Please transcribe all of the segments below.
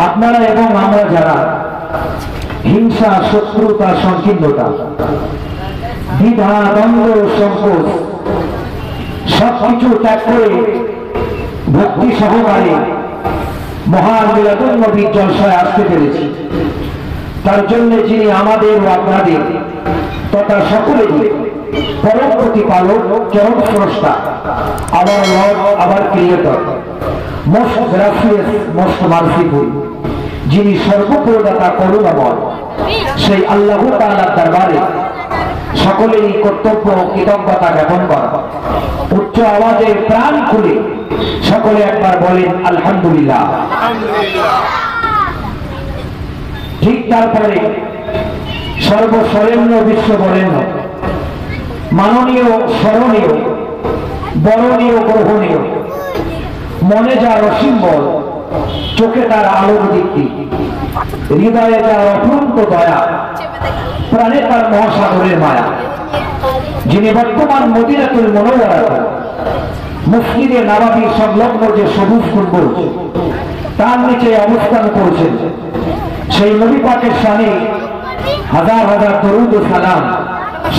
আপনারা এবং আমরা যারা হিংসা, শত্রুতা, সংকীর্ণতা, দ্বিধা, দ্বন্দ্ব, সংকোচ সবকিছু ত্যাগ করে ভক্তি সহকারে মহান মিলাদুন নবীর জলসায় আসতে পেরেছি, তার জন্য যিনি আমাদের ও আপনাদের তথা সকলেরই পরম প্রতিপালক, চরম স্রষ্টা, আবার লর্ড, আবার creator, most gracias, most merciful, যিনি সর্বপ্রদাতা, করুণাময়, সেই আল্লাহ তাআলার দরবারে সকলেরই কর্তব্য কৃতজ্ঞতা জ্ঞাপন করা। উচ্চ আওয়াজে প্রাণ খুলে সকলে একবার বলেন আলহামদুলিল্লাহ। ঠিক তারপরে সর্বস্বরেণ্য, বিশ্ববরেণ্য, মাননীয়, স্মরণীয়, বরণীয়, গ্রহণীয়, মনে যার অসীম বল, চোখে তার আলোর দীপ্তি, হৃদয়ে তার অফুরন্ত দয়া, প্রাণে তার মহাসাগরের মায়া, যিনি বর্তমান মদিনাতুল মুনাওয়ারাতে মসজিদে নববী সংলগ্ন যে সবুজ গম্বুজ তার নিচে অবস্থান করেছেন, সেই নবী পাকের শানে হাজার হাজার দরুদ ও সালাম।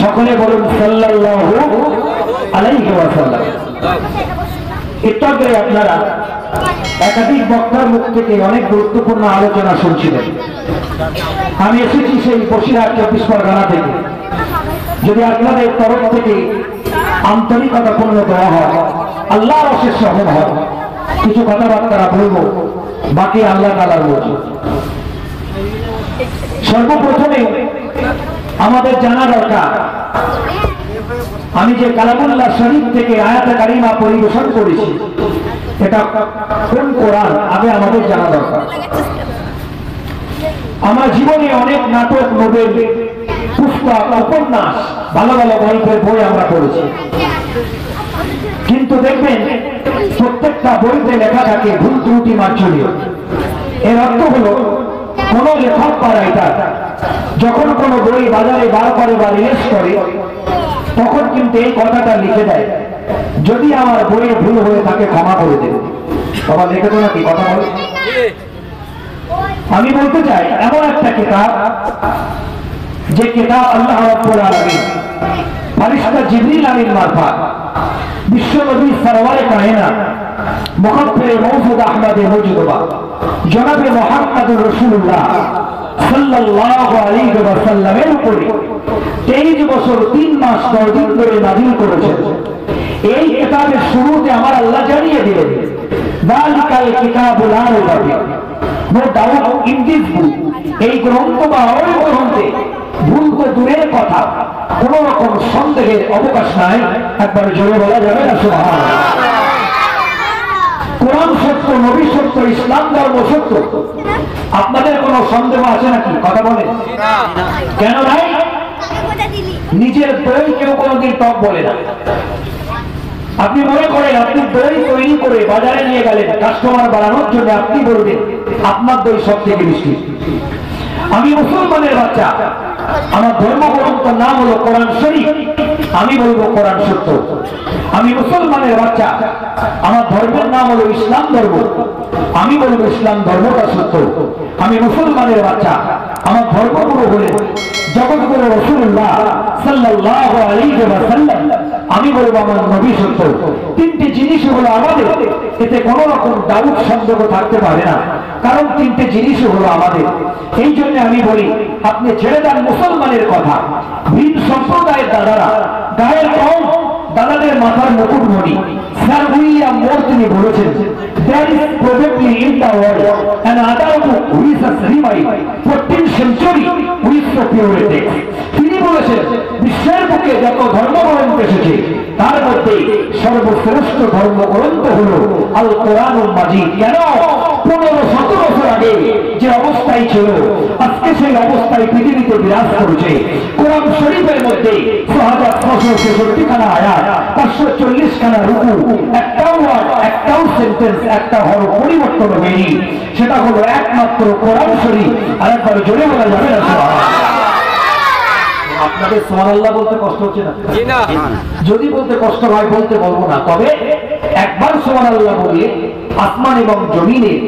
সকলে বলুন সাল্লাল্লাহু আলাইহি ওয়াসাল্লাম। একটু আগে আপনারা একাধিক বক্তার মুখ থেকে অনেক গুরুত্বপূর্ণ আলোচনা শুনছিলেন। আমি এসেছি সেই বসিরহাট 24 পরগনা থেকে। যদি আপনাদের তরফ থেকে আন্তরিকতাপূর্ণ দেওয়া হয়, আল্লাহর অশেষ রহমত হয়, কিছু কথাবার্তা বলবো, বাকি আল্লাহ তাআলার মর্জি। সর্বপ্রথমে আমাদের জানা দরকার, আমি যে কালামুল্লাহ শরীফ থেকে আয়াতে কারিমা পরিবেশন করেছি এটা কোন কোরআন, আগে আমাদের জানা দরকার। আমার জীবনে অনেক নাটক, নোবেল, পুস্তক, উপন্যাস, ভালো ভালো গল্পের বই আমরা পড়েছি, কিন্তু দেখবেন প্রত্যেকটা বইতে লেখা থাকে ভুল ত্রুটি মার্জনীয়। এর অর্থ হলো কোন লেখক বা রাইটার যখন কোন বই বাজারে বার করে বা রিলিজ করে তখন কিন্তু এই কথাটা লিখে দেয়, যদি আমার বইয়ে ভুল হয়ে থাকে ক্ষমা করে দেবে। বাবা লিখে তো নাকি কথা বলে। আমি বলতে চাই এমন একটা কিতাব, যে কিতাব আল্লাহ রাব্বুল আলামিন ফেরেশতা জিবরিল আমিন মারফত বিশ্ব নবী সরওয়ারে কায়নাত মুকফিরে মওজুদ আহমদ মুজতবা জনাবে মুহাম্মদুর রাসূলুল্লাহ সাল্লাল্লাহু আলাইহি ওয়াসাল্লামের উপরে 23 বছর 3 মাস 10 দিন ধরে নাযিল করেছেন। এই কিতাবের শুরুতে আমার আল্লাহ জানিয়ে দিলেন, যালিকাল কিতাবুল লা রাইবা ফীহি, no doubt in this book, এই গ্রন্থ বা ওই গ্রন্থে ভুল তো দূরের কথা, কোন রকম সন্দেহের অবকাশ নাই। একবার জোরে বলা যাবে না সুবহানাল্লাহ। কোরআন সত্য, নবী সত্য, ইসলাম ধর্ম সত্য। আপনাদের কোনো সন্দেহ আছে নাকি? কথা বলেন। কেন নাই? নিজের দই কেউ কোনোদিন টক বলে না। আপনি মনে করেন আপনি দই তৈরি করে বাজারে নিয়ে গেলেন কাস্টমার বাড়ানোর জন্য, আপনি বলবেন আপনার দই সব থেকে মিষ্টি। আমি মুসলমানের বাচ্চা, আমার ধর্মগ্রন্থের নাম হলো কোরআন শরীফ, আমি বলবো কোরআন সত্য। আমি মুসলমানের বাচ্চা, আমার ধর্মের নাম হলো ইসলাম ধর্ম, আমি বলবো ইসলাম ধর্মটা সত্য। আমি মুসলমানের বাচ্চা, আমার ধর্মগুরু হলেন জগৎগুরু রাসূলুল্লাহ সাল্লাল্লাহু আলাইহি ওয়াসাল্লাম, আমি বলবো আমার নবী সত্য। তিনটি জিনিস হলো আমাদের, এতে কোন রকম ডাউট সন্দেহ থাকতে পারে না, কারণ তিনটে জিনিস হলো আমাদের। এই জন্য আমি বলি আপনি ছেড়ে দেন মুসলমানের কথা, ভিন সম্প্রদায়ের দাদারা, গায়ের কম দাদাদের মাথার মুকুটমণি স্যার উইলিয়াম মোর তিনি বলেছেন, there is probably in the world an other book which has revived 14th century with the pure text. তিনি বলেছেন বিশ্বের বুকে যত ধর্মগ্রন্থ এসেছে তার মধ্যে সর্বশ্রেষ্ঠ ধর্মগ্রন্থ হলো আল কোরআনুল মাজিদ। কেন? 15-17 বছর আগে যে অবস্থায় ছিল আজকে সেই অবস্থায় পৃথিবীতে বিরাজ করছে। কোরআন শরীফের মধ্যে 6666 খানা আয়াত, 540 খানা রুকু, একটাও ওয়ার্ড, একটাও সেন্টেন্স, একটা হরফ পরিবর্তন হয়নি। সেটা হলো একমাত্র কোরআন শরীফ। আরেকবার জোরে বলা যাবে না সুবহানাল্লাহ। আপনাদের সুবহানাল্লাহ বলতে কষ্ট হচ্ছে না? যদি বলতে কষ্ট হয় বলতে বলবো না, তবে একবার সুবহানাল্লাহ বলে আসমান এবং জমিনের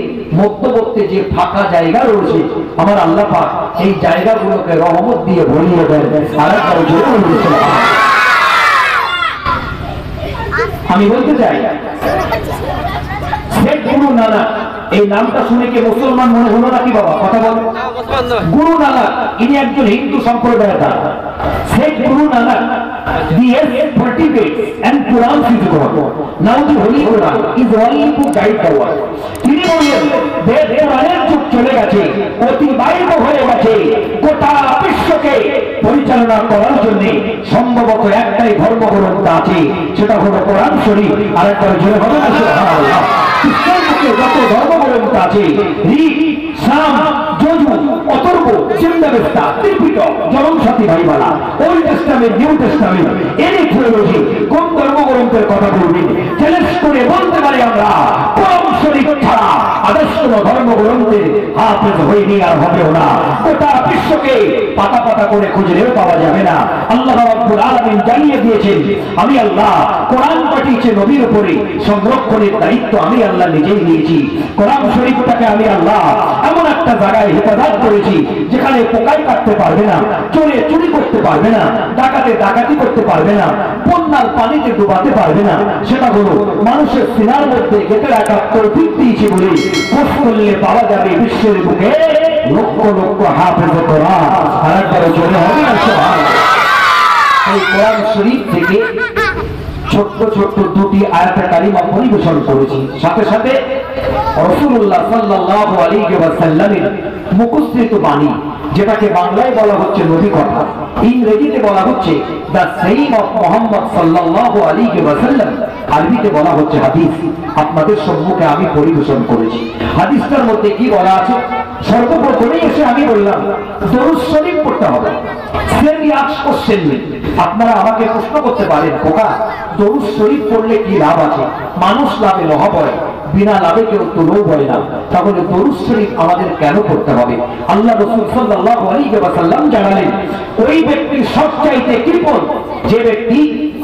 মধ্যবর্তী যে ফাঁকা জায়গা রয়েছে আমার আল্লাহ পাক এই জায়গাগুলোকে রহমত দিয়ে ভরিয়ে দেন। আরেকবার জোরে বলুন সুবহানাল্লাহ। আমি বলতে চাই শেখ গুরু নানক এই নামটা শুনে কি মুসলমান মনে হলো নাকি বাবা? কথা বল। গুরু নানক ইনি একজন হিন্দু সম্প্রদায়ের দ্বারা Sheikh Guru Nanak and Quran is God. Now the Holy Quran is only to guide the world. তিনি বলেন কোরআনের যুগ চলে গেছে, অতিবাহিত হয়ে গেছে, গোটা বিশ্বকে পরিচালনা করার জন্য সম্ভবত একটাই ধর্মগ্রন্থ আছে, সেটা হলো কোরআন শরীফ। আরেকবার জোরে হবে না সুবহানাল্লাহ। ইসলাম যুগে যত ধর্মগ্রন্থ আছে ঋক, সাম, যজু, অথর্ব, চিন্তাবেস্তা, Tripitaka, Janamsakhi Bhai Bala, Old Testament, New Testament, any theology কোন ধর্মগ্রন্থের কথা বলবেন? চ্যালেঞ্জ করে বলতে পারি আমরা কোরআন শরীফ ছাড়া আদর্শ কোন ধর্মগ্রন্থের হাফেজ হয়নি আর হবেও না। গোটা বিশ্বকে পাতা পাতা করে খুঁজলেও পাওয়া যাবে না। আল্লাহ রাব্বুল আলামিন জানিয়ে দিয়েছেন আমি আল্লাহ কোরআন পাঠিয়েছে নবীর উপরে, সংরক্ষণের দায়িত্ব আমি আল্লাহ নিজেই নিয়েছি। কোরআন শরীফটাকে আমি আল্লাহ এমন একটা জায়গায় হেফাজত করেছি যেখানে পোকাই কাটতে পারবে না, চোরে চুরি করতে পারবে না, ডাকাতে ডাকাতি করতে পারবে না, বন্যার পানিতে ডুবাতে পারবে না। সেটা হলো মানুষের সিনার মধ্যে গেঁথে রাখা তৌফিক দিয়েছি বলে খোঁজ করলে পাওয়া যাবে বিশ্বের বুকে লক্ষ লক্ষ হাফেজ কোরআন। আরেকবার জোরে হবে না সুবহানাল্লাহ। এই কোরআন শরীফ থেকে ছোট্ট ছোট্ট দুটি আয়াতে কারিমা পরিবেশন করেছি, সাথে সাথে রাসূলুল্লাহ সাল্লাল্লাহু আলাইহি ওয়াসাল্লামের মুখস্থিত বাণী, যেটাকে বাংলায় বলা হচ্ছে নবী কথা, ইংরেজিতে বলা হচ্ছে দ্য সেইং অফ মুহাম্মদ সাল্লাল্লাহু আলাইহি ওয়াসাল্লাম, আরবিতে বলা হচ্ছে হাদিস। আপনাদের সম্মুখে আমি পরিবেশন করেছি। হাদিসটার মধ্যে কি বলা আছে? সর্বপ্রথমেই এসে আমি বললাম দরুদ শরীফ পড়তে হবে। আপনারা আমাকে প্রশ্ন করতে পারেন, খোকা দরুদ শরীফ পড়লে কি লাভ আছে? মানুষ লাভে লাভ হয়, বিনা লাভে কেউ তো লোভ হয় না। তাহলে দরুদ শরীফ আমাদের কেন পড়তে হবে? আল্লাহ রাসূল সাল্লাল্লাহু আলাইহি ওয়াসাল্লাম জানালেন ওই ব্যক্তি সবচাইতে কৃপণ যে ব্যক্তি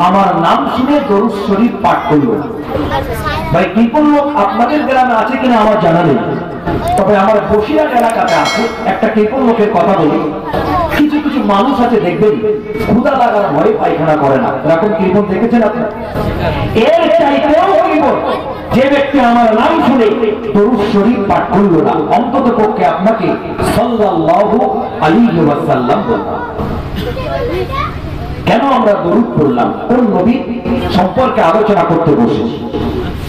আমার নাম শুনে দরুদ শরীফ পাঠ করলো। ভাই কৃপণ লোক আপনাদের গ্রামে আছে কিনা আমার জানা নেই, তবে আমার বসিরহাট এলাকাতে আছে একটা কৃপণ লোকের কথা বলি। কিছু কিছু মানুষ আছে দেখবেন ক্ষুধা লাগার ভয়ে পায়খানা করে না, এরকম কৃপণ দেখেছেন আপনি? এর চাইতেও কৃপণ যে ব্যক্তি আমার নাম শুনে দরুদ শরীফ পাঠ করলো না। অন্তত পক্ষে আপনাকে সাল্লাল্লাহু আলাইহি ওয়াসাল্লাম বললাম। কেন আমরা দরুদ পড়লাম? কোন নবী সম্পর্কে আলোচনা করতে বসেছি।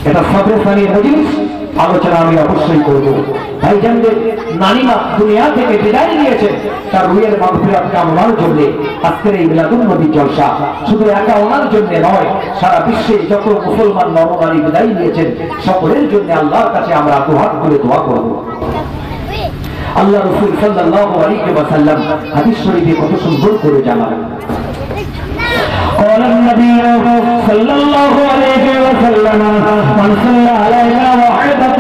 এটা সাবরেসানি মজলিস, আলোচনা আমি অবশ্যই করব। ভাইজানদের নানিমা দুনিয়া থেকে বিদায় নিয়েছে, তার রুহের মাগফিরাত কামনার জন্য আজকের এই মিলাদুন নবী জলসা শুধু একা ওনার জন্য নয়, সারা বিশ্বে যত মুসলমান নরনারী বিদায় নিয়েছেন সকলের জন্য আল্লাহর কাছে আমরা দুহাত করে দোয়া করব। আল্লাহ রাসূল সাল্লাল্লাহু আলাইহি ওয়াসাল্লাম হাদিস শরীফে কত সুন্দর করে জানালেন। قال النبي صلى الله عليه وسلم من صلى علينا واحدة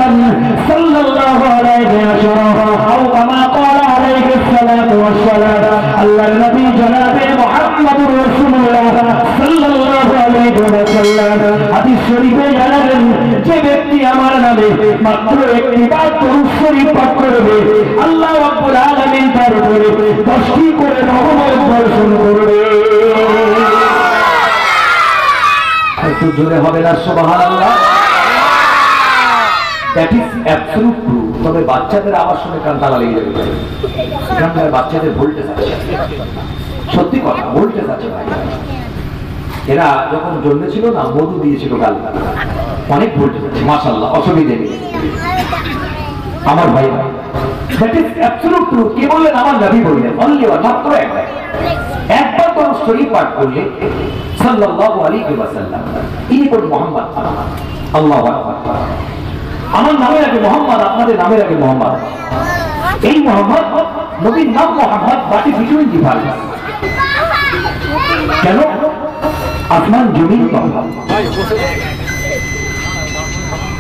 صلى الله عليه وسلم أو كما قال عليه الصلاة والسلام الله النبي جناب محمد رسول الله صلى الله عليه وسلم হাদিস শরীফে জানালেন যে ব্যক্তি আমার নামে মাত্র একটি বার দরুদ শরীফ পাঠ করবে আল্লাহ রাব্বুল আলামিন তার উপরে 10টি করে রহমত বর্ষণ করবে। একটু জোরে হবে না সুবহানাল্লাহ? That is absolute true. তবে বাচ্চাদের আওয়াজ শুনে কান তালা লেগে যাবে, এখানকার বাচ্চাদের ভোল্টেজ আছে, সত্যি কথা ভোল্টেজ আছে ভাই। এরা যখন জন্মেছিল না মধু দিয়েছিল গাল, অনেক ভোল্টেজ আছে মাশাআল্লাহ, অসুবিধে নেই আমার ভাই। That is absolute true. কে বললেন? আমার নবী বললেন। অনলি ওয়ান, মাত্র একবার দরুদ শরীফ পাঠ করলে সাল্লাল্লাহু আলাইহি ওয়াসাল্লাম, ইনি কোন মুহাম্মদ, আল্লাহু আকবার। আমার নামের আগে মোহাম্মদ, আপনাদের নামের আগে মোহাম্মদ। এই মোহাম্মদ নবীর নাম Mohammad, but is between difference. কেন? আসমান জমিন তফাৎ,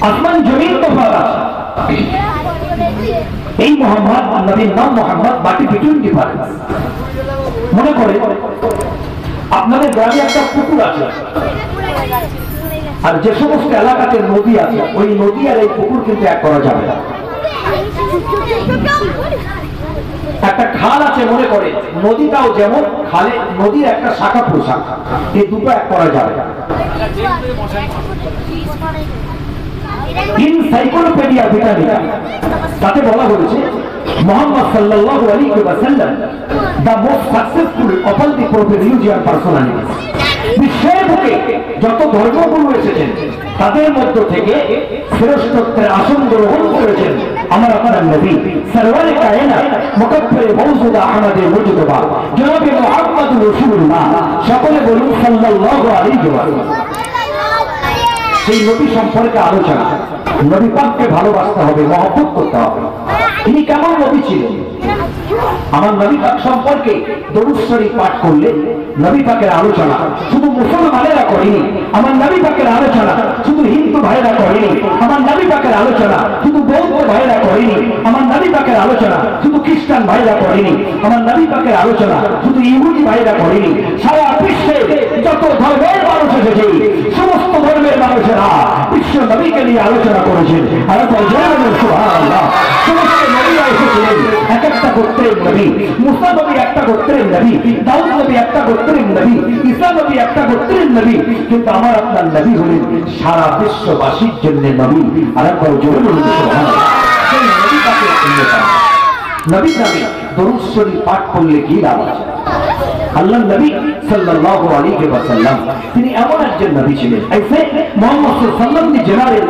আসমান জমিন তফাৎ। এই মোহাম্মদ নবীর নাম Mohammad, but is between difference. মনে করে আপনাদের গ্রামে একটা পুকুর আছে, আর যে সমস্ত এলাকাতে নদী আছে ওই নদী আর এই পুকুর কিন্তু এক করা যাবে না। একটা খাল আছে মনে করে, নদীটাও যেমন খালে নদীর একটা শাখা প্রশাখা, এই দুটো এক করা যাবে না। ইনসাইক্লোপিডিয়া ব্রিটানিকা তাতে বলা হয়েছে মুহাম্মদ সাল্লাল্লাহু আলাইহি ওয়াসাল্লাম the most successful of all the religious personalities। বিশ্বের বুকে যত ধর্মগুরু এসেছেন তাদের মধ্য থেকে শ্রেষ্ঠত্বের আসন গ্রহণ করেছেন আমার আপনার নবী সরওয়ারে কায়নাত মুকব্বির মওজুদা আহমদে মুজতবা জনাবে মুহাম্মদুর রাসূলুল্লাহ। সকলে বলুন সাল্লাল্লাহু আলাইহি ওয়াসাল্লাম। সেই নবী সম্পর্কে আলোচনা, নবী পাককে ভালোবাসতে হবে, মহব্বত করতে হবে। তিনি কেমন নবী ছিলেন? আমার নবী পাক সম্পর্কে দরুদ শরীফ পাঠ করলে নবী পাকের আলোচনা শুধু মুসলমানেরা করেনি, আমার নবী পাকের আলোচনা শুধু হিন্দু ভাইরা করেনি, আমার নবী পাকের আলোচনা শুধু বৌদ্ধ ভাইরা করেনি, আমার নবী পাকের আলোচনা শুধু খ্রিস্টান ভাইরা করেনি, আমার নবী পাকের আলোচনা শুধু ইহুদি ভাইরা করেনি। সারা বিশ্বে যত ধর্মের মানুষ এসেছে সমস্ত ধর্মের মানুষেরা বিশ্ব নবীকে নিয়ে আলোচনা করেছেন। আর সুবহানাল্লাহ, সমস্ত নবীরা এসেছিলেন এক একটা গোত্রের নবী। মুসা নবী একটা গোত্রের নবী, দাউদ নবী একটা গোত্রের নবী, ঈসা নবী একটা গোত্রের নবী, কিন্তু আমার আপনার নবী হলেন সারা বিশ্ববাসীর জন্য নবী। আর একবার জোরে বলুন সুবহানাল্লাহ। সেই নবী তাকে নবী নামে দরুদ শরীফ পাঠ করলে কি লাভ আছে? আল্লাহ নবী সাল্লাল্লাহু আলাইহি ওয়াসাল্লাম তিনি এমন একজন নবী ছিলেন, ऐसे মোহাম্মদ সাল্লাল্লাহু আলাইহি ওয়াসাল্লাম general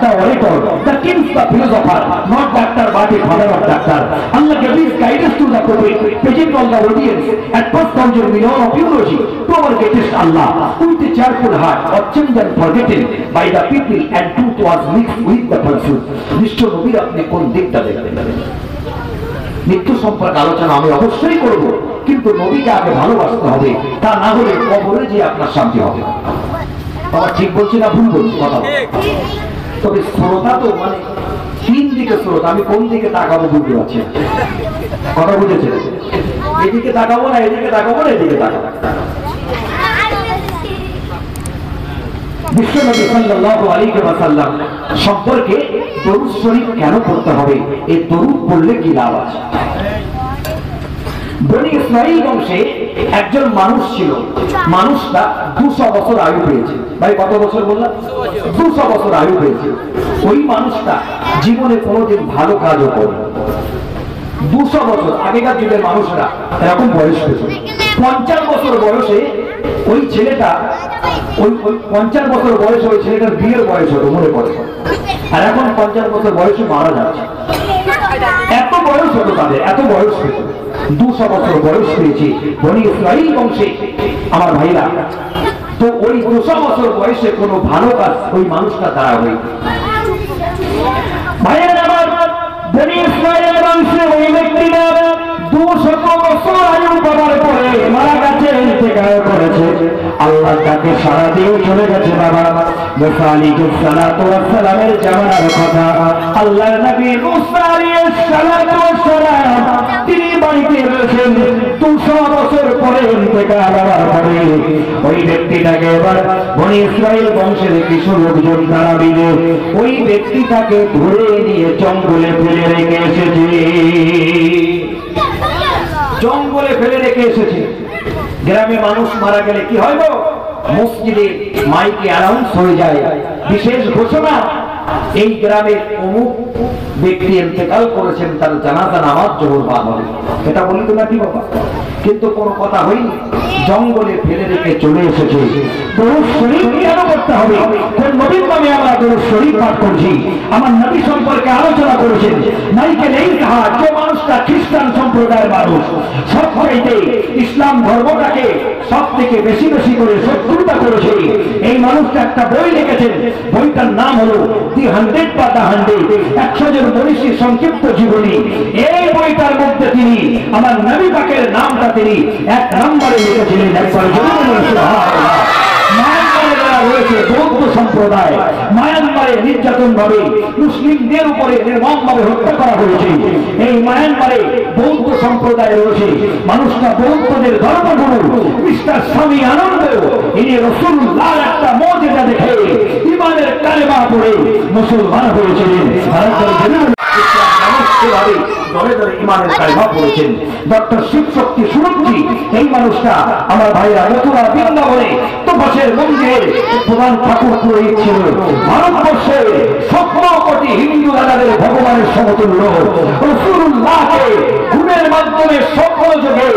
the orator, the king's the philosopher, not doctor but a father of doctor. Allah gave his guidance to the prophet, preaching all the audience at first million of eulogy to our greatest Allah, with a cheerful heart or changed and forgotten by the people and truth was mixed with the falsehood. নিশ্চয় নবীর আপনি কোন দিকটা দেখবেন? মৃত্যু সম্পর্কে আলোচনা আমি অবশ্যই করব, কিন্তু নবীকে আগে ভালোবাসতে হবে, তা না হলে কবরে যে আপনার শান্তি হবে। বাবা ঠিক বলছি না ভুল বলছি কথা? তবে শ্রোতা তো মানে তিন দিকে শ্রোতা, আমি কোন দিকে তাকাবো বুঝতে পারছি কথা বুঝেছেন? এদিকে তাকাবো না, এদিকে তাকাবো না, এদিকে তাকাবো। বিশ্বনবী সাল্লাল্লাহু আলাইহি ওয়াসাল্লাম সম্পর্কে দরুদ শরীফ কেন পড়তে হবে? এই দরুদ পড়লে কি লাভ আছে? বনি ইসরাইল বংশে একজন মানুষ ছিল, মানুষটা 200 বছর আয়ু পেয়েছে। ভাই কত বছর বললাম? 200 বছর আয়ু পেয়েছে। ওই মানুষটা জীবনে কোনোদিন ভালো কাজও করে। 200 বছর আগেকার যুগের মানুষরা এরকম বয়স পেয়েছে। 50 বছর বয়সে ওই ছেলেটা, ওই 50 বছর বয়সে ওই ছেলেটার বিয়ের বয়স হতো মনে পড়ে, আর এখন 50 বছর বয়সে মারা যাচ্ছে। এত বয়স হতো তাদের, এত বয়স পেত। 200 বছর বয়স পেয়েছে বনি ইসরাইল বংশে আমার ভাইরা। তো ওই 200 বছর বয়সে কোনো ভালো কাজ ওই মানুষটা দ্বারা হই ভাইয়ের আমার বনি ইসরাইল বংশে ওই ব্যক্তিরা 200 বছর আয়ু পাওয়ার পরে মারা গেছে, ইন্তেকাল করেছে। আল্লাহ তাকে সারা দিয়ে চলে গেছে। বাবা মুসা আলাইহিস সালাতু ওয়াস সালামের জামানার কথা, আল্লাহর নবী মুসা আলাইহিস সালাতু ওয়াস সালাম তিনি বাড়িতে রয়েছেন। 200 বছর পরে ইন্তেকাল হওয়ার পরে ওই ব্যক্তিটাকে এবার বনি ইসরাইল বংশের কিছু লোকজন তারা মিলে ওই ব্যক্তিটাকে ধরে নিয়ে জঙ্গলে ফেলে রেখে এসেছে। জঙ্গলে ফেলে রেখে এসেছে। গ্রামে মানুষ মারা গেলে কি হয় গো? মসজিদে মাইকে অ্যানাউন্স হয়ে যায়, বিশেষ ঘোষণা, এই গ্রামের অমুক ব্যক্তি ইন্তেকাল করেছেন, তার জানাজা নামাজ জোহর বাদ হবে। এটা বলি তো নাকি বাবা? কিন্তু কোনো কথা হয়নি, জঙ্গলে ফেলে রেখে চলে এসেছে। দরুদ শরীফ কেন করতে হবে? কোন নবীর নামে আমরা দরুদ শরীফ পাঠ করছি? আমার নবী সম্পর্কে আলোচনা করেছেন। মাইকে নেই কাহা, যে মানুষটা খ্রিস্টান সম্প্রদায়ের মানুষ, সবচাইতে ইসলাম ধর্মটাকে সব থেকে বেশি বেশি করে শত্রুতা করেছে, এই মানুষটা একটা বই লিখেছেন। বইটার নাম হলো দি 100 বা দা 100, 100 জন মনীষীর সংক্ষিপ্ত জীবনী। এই বইটার মধ্যে তিনি আমার নবী পাকের নামটা তিনি 1 নম্বরে লিখেছিলেন। একবার জোরে বলুন সুবহানাল্লাহ। মায়ানমারে যারা রয়েছে বৌদ্ধ সম্প্রদায়, মায়ানমারে মায়ানমারে নির্যাতন ভাবে মুসলিমদের উপরে নির্মমভাবে হত্যা করা হয়েছে। এই মায়ানমারে বৌদ্ধ সম্প্রদায় রয়েছে। মানুষটা বৌদ্ধদের ধর্মগুরু মিস্টার স্বামী আনন্দ ইনি রাসূলুল্লাহর একটা মুজিজা দেখে ঈমানের কালেমা পড়ে মুসলমান হয়েছিলেন। দলে দলে ঈমানের কালেমা পড়েছেন। ডক্টর শিবশক্তি সুরক্ষী এই মানুষটা আমার ভাইরা মথুরা বৃন্দাবনে তপসের মন্দিরের প্রধান ঠাকুর পুরোহিত ছিল। ভারতবর্ষের ১৭ কোটি হিন্দু দাদাদের ভগবানের সমতুল্য রাসূলুল্লাহকে গুণের মাধ্যমে সকল যুগে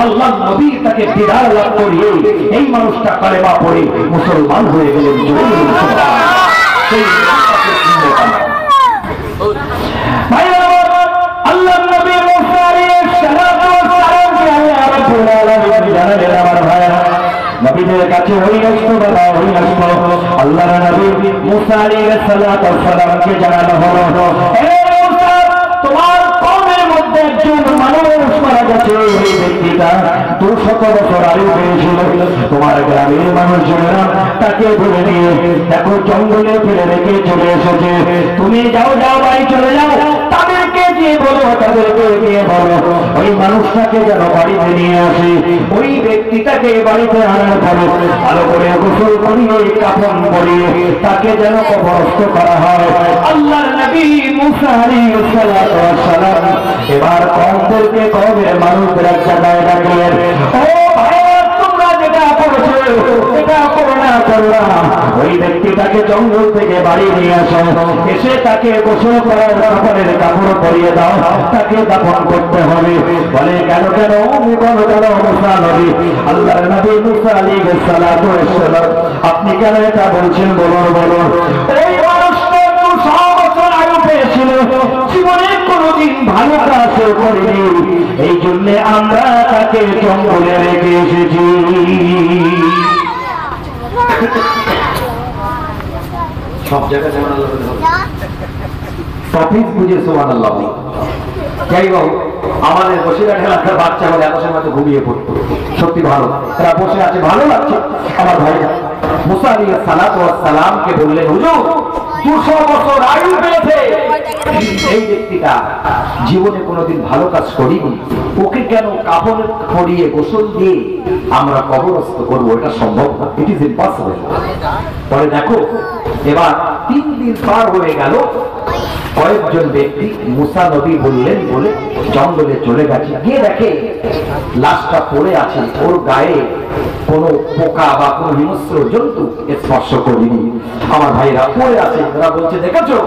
আল্লাহ নবী তাকে দিদার লাভ করিয়ে এই মানুষটা কালেমা পড়ে মুসলমান হয়ে গেলেন। আল্লাহ নবী মুসা আলাইহিস সালাতু ওয়াস সালামকে আল্লাহ রাব্বুল আলামিন জানালেন আমার ভাইরা নবীদের কাছে ওই আসতো বাবা ওই আসতো আল্লাহর নবী মুসা আলাইহিস সালাতু ওয়াস সালামকে জানানো হলো হে মুসা তোমার কওমের মধ্যে একজন মানুষ মারা গেছে। এই ব্যক্তিটা 200 বছর আয়ু পেয়েছিল। তোমার গ্রামের মানুষজনেরা তাকে ধরে নিয়ে দেখো জঙ্গলে ফেলে রেখে চলে এসেছে। তুমি যাও যাও বাড়ি চলে যাও, তাদেরকে গিয়ে বলো তাদেরকে গিয়ে বলো ওই মানুষটাকে যেন বাড়িতে নিয়ে আসে। ওই ব্যক্তিটাকে বাড়িতে আনার পরে ভালো করে গোসল করিয়ে কাফন পরিয়ে তাকে যেন কবরস্থ করা হয়। আল্লাহর নবী মুসা আলাইহিস সালাতু ওয়াস সালাম এবার কওমদেরকে কওমের মানুষদের এক জায়গায় ডাকলেন, ও ভাইরা তোমরা যেটা করেছো এটা করোনা করলাম। ওই ব্যক্তিটাকে জঙ্গল থেকে বাড়ি নিয়ে আসো, এসে তাকে গোসল করার কাপড়ের কাপড় পরিয়ে দাও, তাকে দাফন করতে হবে। বলে কেন কেন বলো কেন মুসা নবী আল্লাহর নবী মুসা আলাইহিস সালাতু ওয়াস সালাম আপনি কেন এটা বলছেন বলুন বলুন। এই মানুষটা 200 বছর আয়ু পেয়েছিল, জীবনে কোনোদিন ভালো কাজ করেনি, এই জন্য আমরা তাকে জঙ্গলে রেখে এসেছি। সব জায়গায় সুবহানাল্লাহ টপিক বুঝে সুবহানাল্লাহ। যাই হোক আমাদের বসিরহাট এলাকার বাচ্চা হলে এত সময় তো ঘুমিয়ে পড়তো, সত্যি ভালো তারা বসে আছে ভালো লাগছে। আমার ভাই মুসা আলাইহিস সালাতু ওয়াস সালামকে বললেন হুজুর 200 বছর আয়ু পেয়েছে, এই ব্যক্তিটা জীবনে কোনোদিন ভালো কাজ করিনি, ওকে কেন কাফন পরিয়ে গোসল দিয়ে আমরা কবরস্থ করবো? এটা সম্ভব না, ইট ইজ ইম্পসিবল। পরে দেখো এবার 3 দিন পার হয়ে গেল, কয়েকজন ব্যক্তি মুসা নবী বললেন বলে জঙ্গলে চলে গেছে, গিয়ে দেখে লাশটা পড়ে আছে, ওর গায়ে কোনো পোকা বা কোনো হিংস্র জন্তু স্পর্শ করেনি। আমার ভাইরা পড়ে আছে, ওরা বলছে দেখেছো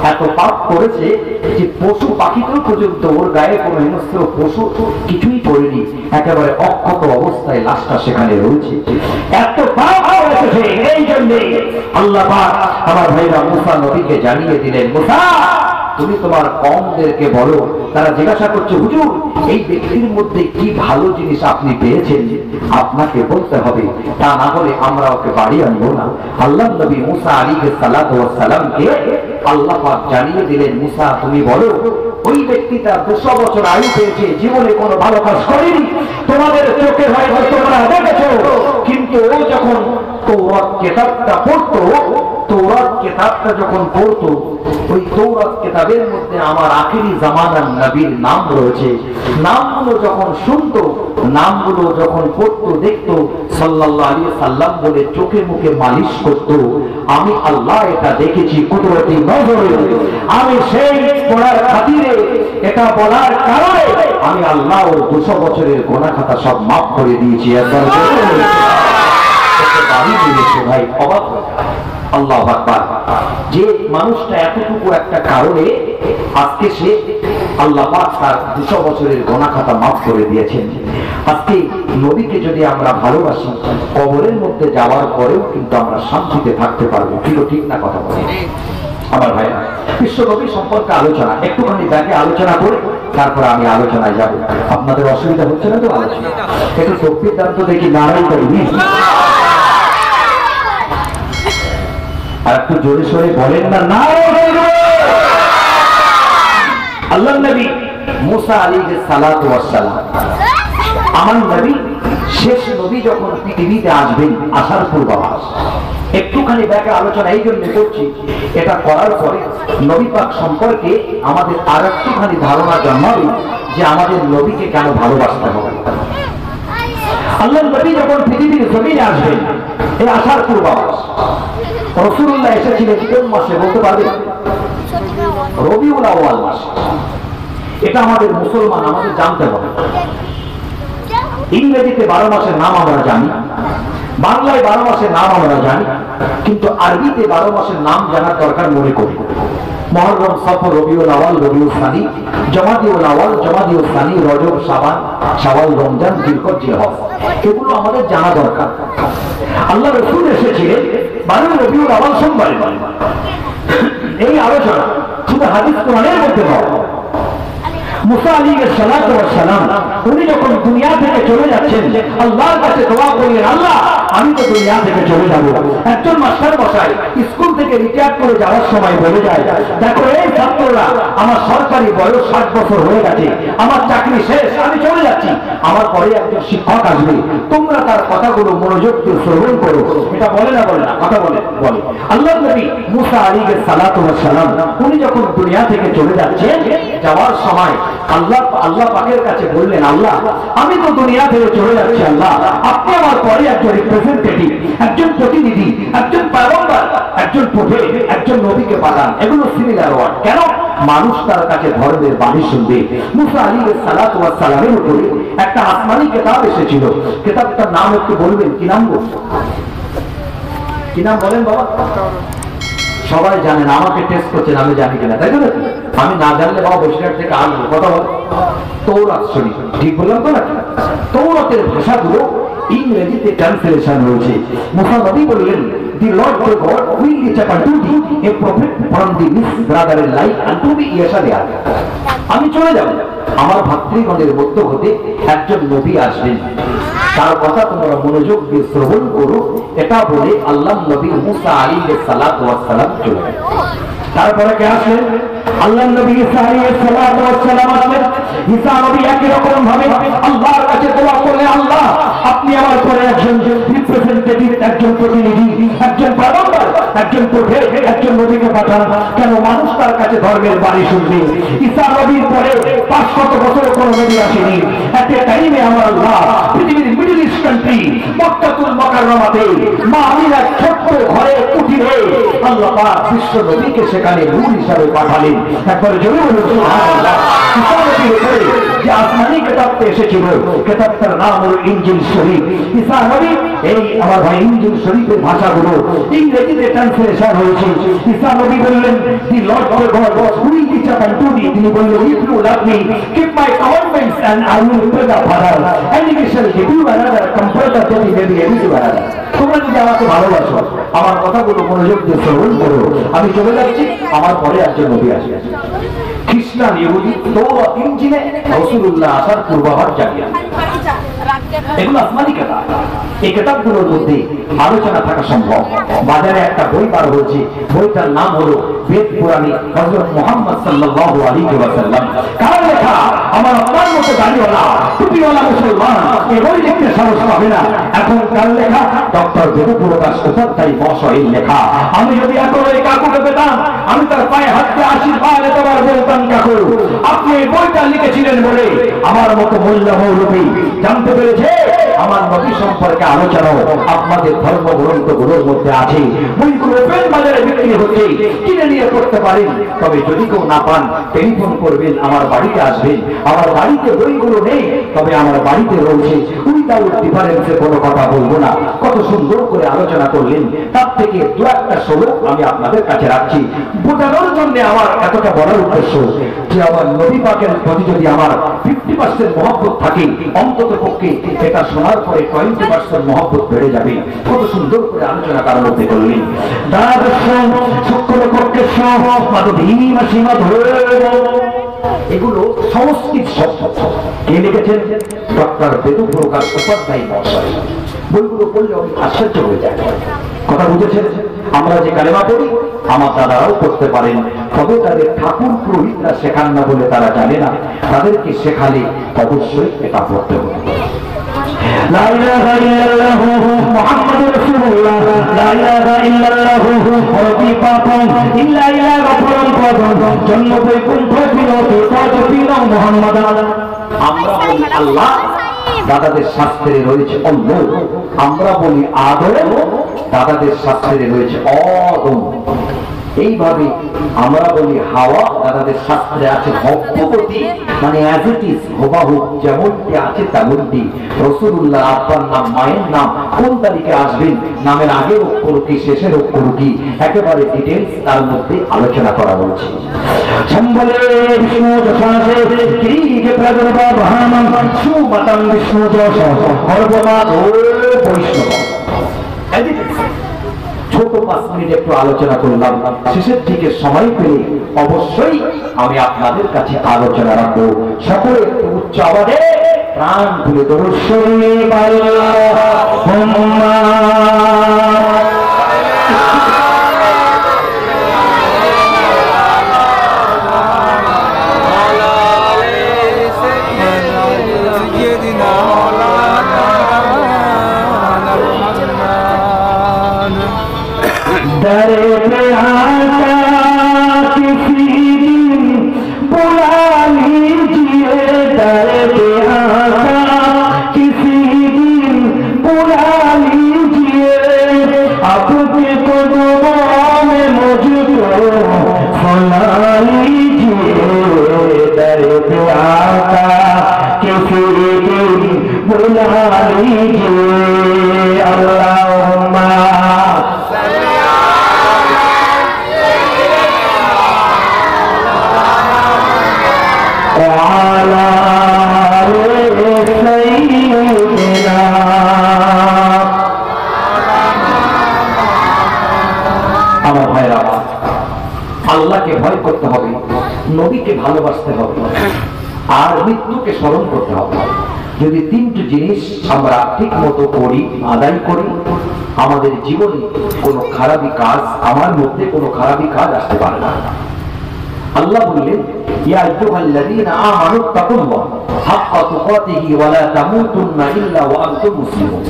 এত পাপ করেছে যে পশু পাখিতেও পর্যন্ত ওর গায়ে কোনো হিংস্র পশু কিছুই পড়েনি, একেবারে অক্ষত অবস্থায় লাশটা সেখানে রয়েছে। এত পাপ হয়েছে, এই জন্যে আল্লাহ পাক আমার ভাইরা মুসা নবীকে জানিয়ে দিলেন, মুসা তুমি তোমার কওমদেরকে বলো। তারা জিজ্ঞাসা করছে হুজুর এই ব্যক্তির মধ্যে কি ভালো জিনিস আপনি পেয়েছেন আপনাকে বলতে হবে, তা না হলে আমরা ওকে বাড়ি আনবো না। আল্লাহ নবী মুসা আলাইহিস সালাতু ওয়াস সালামকে আল্লাহ পাক জানিয়ে দিলেন, মুসা তুমি বলো ওই ব্যক্তিটা 200 বছর আয়ু পেয়েছে, জীবনে কোনো ভালো কাজ করেনি, তোমাদের চোখে হয়তো তোমরা দেখেছো, কিন্তু ও যখন তৌরাত কিতাবটা পড়তো, তৌরাত কিতাবটা যখন পড়তো ওই তৌরাত কিতাবের মধ্যে আমার আখেরি জামানার নবীর নাম রয়েছে, নামগুলো যখন শুনতো, নামগুলো যখন পড়তো দেখতো সাল্লাল্লাহু আলাইহি সাল্লাম বলে চোখে মুখে মালিশ করতো, আমি আল্লাহ এটা দেখেছি কুদরতি নজরে। আমি সেই পড়ার খাতিরে এটা বলার কারণে আমি আল্লাহ ওর 200 বছরের গুনাহ খাতা সব মাফ করে দিয়েছি। ভাই অবাক আল্লাহু আকবার, যে মানুষটা এতটুকু একটা কারণে আজকে সে আল্লাহ পাক তার 200 বছরের গুনাহ খাতা মাফ করে দিয়েছেন। আজকে নবীকে যদি আমরা ভালোবাসি, কবরের মধ্যে যাওয়ার পরেও কিন্তু আমরা শান্তিতে থাকতে পারবো, কিন্তু ঠিক না কথা বলে আমার ভাই। বিশ্ব নবী সম্পর্কে আলোচনা একটুখানি ব্যাগে আলোচনা করে তারপরে আমি আলোচনায় যাব। আপনাদের অসুবিধা হচ্ছে না তো? আলোচনা একটু শক্তির দাম তো দেখি নারাই করিনি, আর একটু জোরে সোরে বলেন না নারাই। আল্লাহ নবী মুসা আলাইহিস সালাতু ওয়াস সালাম আমার নবী শেষ নবী যখন পৃথিবীতে আসবেন, আসার পূর্বাভাস একটুখানি ব্যাখ্যা আলোচনা এই জন্য করছি, এটা করার পরে নবী পাক সম্পর্কে আমাদের আর একটুখানি ধারণা জন্মাবে যে আমাদের নবীকে কেন ভালোবাসতে হবে। আল্লাহর নবী যখন পৃথিবীর জমিনে আসবেন, এই আসার পূর্বাভাস রাসূলুল্লাহ এসেছিলেন কোন মাসে বলতে পারবেন? রবিউল আউয়াল মাসে। এটা আমাদের মুসলমান আমাদের জানতে হবে। ইংরেজিতে 12 মাসের নাম আমরা জানি, বাংলায় 12 মাসের নাম আমরা জানি, কিন্তু আরবিতে 12 মাসের নাম জানার দরকার মনে করি। মুহররম, সফর, রবিউল আউয়াল, রবিউল সানি, জমাদিউল আউয়াল, জমাদিউল সানি, রজব, শাবান, শাওয়াল, রমজান, জিলহজ, জিলহজ, এগুলো আমাদের জানা দরকার। আল্লাহ রাসূল এসেছিলেন 12 রবিউল আউয়াল সোমবারে। এই আলোচনা শুধু হাদিস কোরআনের মধ্যে নয়। মুসা আলাইহিস সালাতু ওয়াস সালাম উনি যখন দুনিয়া থেকে চলে যাচ্ছেন, আল্লাহর কাছে দোয়া করলেন, আল্লাহ আমি তো দুনিয়া থেকে চলে যাব। একজন মাস্টার মশাই স্কুল থেকে রিটায়ার করে যাওয়ার সময় বলে যায়, দেখো এই ছাত্ররা, আমার সরকারি বয়স 60 বছর হয়ে গেছে, আমার চাকরি শেষ, আমি চলে যাচ্ছি, আমার পরে একজন শিক্ষক আসবে, তোমরা তার কথাগুলো মনোযোগ দিয়ে শ্রবণ করো। এটা বলে না বলে না? কথা বলে বলে। আল্লাহর নবী মুসা আলাইহিস সালাতু ওয়াস সালাম উনি যখন দুনিয়া থেকে চলে যাচ্ছেন, যাওয়ার সময় আল্লাহ পাকের কাছে বললেন, আল্লাহ আমি তো দুনিয়া থেকে চলে যাচ্ছি, আল্লাহ আপনি আমার পরে একজন রিপ্রেজেন্টেটিভ, একজন প্রতিনিধি, একজন পয়গম্বর, একজন প্রফেট, একজন নবীকে পাঠান। এগুলো সিমিলার ওয়ার্ড। কেন? মানুষ তার কাছে ধর্মের বাণী শুনবে। মুসা আলাইহিস সালাতু ওয়াস সালামের উপরে একটা আসমানি কিতাব এসেছিল। কিতাবটার নাম একটু বলবেন? কি নাম? কি নাম বলেন বাবা? সবাই জানেন, আমাকে টেস্ট করছেন আমি জানি কিনা, তাই তো? আমি না জানলে বাবা বসিরহাট থেকে আসবো। কথা বল। তৌরাত শরীফ, ঠিক বললাম তো নাকি? তৌরাতের ভাষাগুলো ইংরেজিতে ট্রান্সলেশন হয়েছে। মুসা নবী বললেন, the Lord your God will reach up unto thee a prophet from the least brother in life unto the Yeshua. আমি চলে যাব, আমার ভাতৃগণের মধ্য হতে একজন নবী আসবেন, তার কথা তোমরা মনোযোগ দিয়ে শ্রবণ করো। এটা বলে আল্লাহ নবী মুসা আলাইহিস সালাতু ওয়াস সালাম চলে গেলেন। তারপরে কে আসলেন? আল্লাহ নবী ঈসা আলাইহিস সালাতু ওয়াস সালাম আসলেন। ঈসা নবী একই রকম ভাবে আল্লাহর কাছে দোয়া করলেন, আল্লাহ আপনি আমার পরে একজন রিপ্রেজেন্টেটিভ, একজন প্রতিনিধি, একজন পয়গম্বর, একজন প্রফেট, একজন নবীকে পাঠান। কেন? মানুষ তার কাছে ধর্মের বাণী শুনবে। ঈসা নবীর পরে 500 বছর কোন নবী আসেনি। এট এ টাইমে আমার আল্লাহ পৃথিবীর মিডল ইস্ট কান্ট্রি মক্কাতুল মুকাররমাতে মা আমিনার ছোট্ট ঘরে কুটিরে আল্লাহ পাক বিশ্ব নবীকে সেখানে নূর হিসাবে পাঠালেন। একবার জোরে বলুন সুবহানাল্লাহ। ঈসা নবীর উপরে যে আসমানি কিতাবটা এসেছিল, কিতাবটার নাম হলো ইনজিল শরীফ। ঈসা নবী, এই আমার ভাই ইনজিল শরীফের ভাষাগুলো ইংরেজিতে ট্রান্সলেশন হয়েছে। ঈসা নবী বললেন, the Lord of God will teach us unto thee, তিনি বললেন, if you love me keep my commandments and I will pray the father and he shall give you another comforter that he may be able to bear. তোমরা যদি আমাকে ভালোবাসো, আমার কথাগুলো মনোযোগ দিয়ে শ্রবণ করো। আমি চলে যাচ্ছি, আমার পরে একজন নবী আসবে। খ্রিস্টান, ইহুদি, তৌরাত, ইনজিলে রাসূলুল্লাহ আসার পূর্বাভাস জানিয়ে এগুলো আসমানি কিতাব। এই কিতাবগুলোর মধ্যে আলোচনা থাকা সম্ভব। বাজারে একটা বই বার হয়েছে, বইটার নাম হলো বেদ পুরাণী হযরত মুহাম্মদ সাল্লাল্লাহু আলাইহি ওয়াসাল্লাম। কার লেখা? আমার আপনার মতো দাড়িওয়ালা টুপিওয়ালা মুসলমান এই বই লিখতে সাহস পাবে না। এখন কার লেখা? ডক্টর বেদপ্রকাশ উপাধ্যায় মহাশয়ের লেখা। আমি যদি এখন এই কাকুকে পেতাম, আমি তার পায়ে হাত দিয়ে আশীর্বাদ এতবার বলতাম, কাকু আপনি এই বইটা লিখেছিলেন বলে আমার মতো মোল্লা মৌলবী জানতে পেরেছে আমার নবী সম্পর্কে আলোচনা আপনাদের ধর্মগ্রন্থগুলোর মধ্যে আছে। বইগুলো ওপেন বাজারে বিক্রি হচ্ছে, কিনে নিয়ে করতে পারেন। তবে যদি কেউ না পান, টেলিফোন করবেন, আমার বাড়িতে আসবেন। আমার বাড়িতে বইগুলো নেই, তবে আমার বাড়িতে রয়েছে। উইদাউট ডিফারেন্সে কোনো কথা বলবো না। কত সুন্দর করে আলোচনা করলেন, তার থেকে দু একটা শ্লোক আমি আপনাদের কাছে রাখছি বোঝানোর জন্য। আমার এতটা বলার উদ্দেশ্য যে আমার নবী পাকের প্রতি যদি আমার 50% মহব্বত থাকে, অন্তত পক্ষে এটা শোনার পরে 20% মহব্বত বেড়ে যাবে। কত সুন্দর করে আলোচনা তার মধ্যে করলেন। এগুলো সংস্কৃত শব্দ। কে লিখেছেন? ডক্টর বেদপ্রকাশ উপাধ্যায় মহাশয়। বইগুলো পড়লে আমি আশ্চর্য হয়ে যায়। কথা বুঝেছেন? আমরা যে কালেমা পড়ি আমার দাদারাও করতে পারেন, তবে তাদের ঠাকুর পুরোহিতরা শেখান না বলে তারা জানে না। তাদেরকে শেখালে অবশ্যই এটা পড়তে হবে। লা ইলাহা ইল্লাল্লাহ মুহাম্মাদুর রাসূলুল্লাহ, লা ইলাহা ইল্লাল্লাহ ওয়াতি পাপম ইল্লা ইলা গফরুল পদম জন্ম বৈকুণ্ঠ বিনতি তজবিন মুহাম্মাদ। আমরা বলি আল্লাহ, দাদাদের শাস্ত্রে রয়েছে অল্লাহ। আমরা বলি আদম, দাদাদের শাস্ত্রে রয়েছে অদম। এইভাবে আমরা বলি হাওয়া, দাদাদের শাস্ত্রে আছে ভগবতী, মানে অ্যাজ ইট ইজ, হুবহু যেমনটি আছে তেমনটি। রাসূলুল্লাহ আব্বার নাম, মায়ের নাম, কোন তারিখে আসবেন, নামের আগের অক্ষর কি শেষের অক্ষর কি, একেবারে ডিটেইলস তার মধ্যে আলোচনা করা হয়েছে। সম্বলে বিষ্ণু যশাসে কিরিকে প্রাদুর্ভাব হামান সুমতং বিষ্ণু যশ সর্বমাদ ও বৈষ্ণব। ছোট 5 মিনিট একটু আলোচনা করলাম, শেষের দিকে সময় পেলে অবশ্যই আমি আপনাদের কাছে আলোচনা রাখবো। সকলে একটু উচ্চ আওয়াজে প্রাণ খুলে দরুদ শরীফ আল্লাহুম্মা दरे पे आका किसी दिन बुला लीजिए, दरे पे आका किसी दिन बुला लीजिए, आपके कदमों में मुझको सुला लीजिए, दरे पे आका किसी दिन बुला लीजिए। अल्लाहुम्मा আল্লাহকে ভয় করতে হবে, নবীকে ভালোবাসতে হবে, আর মৃত্যুকে স্মরণ করতে হবে। যদি 3টি জিনিস আমরা ঠিক মতো করি, আদায় করি, আমাদের জীবনে কোনো খারাপি কাজ, আমার মধ্যে কোনো খারাপি কাজ আসতে পারে না। আল্লাহ বললেন, ইয়া আইয়ুহাল্লাযীনা আমানু তাকুল্লাহ হাক্কা তুকাতিহি ওয়া লা তামুতুন্না ইল্লা ওয়া আনতুম মুসলিমুন।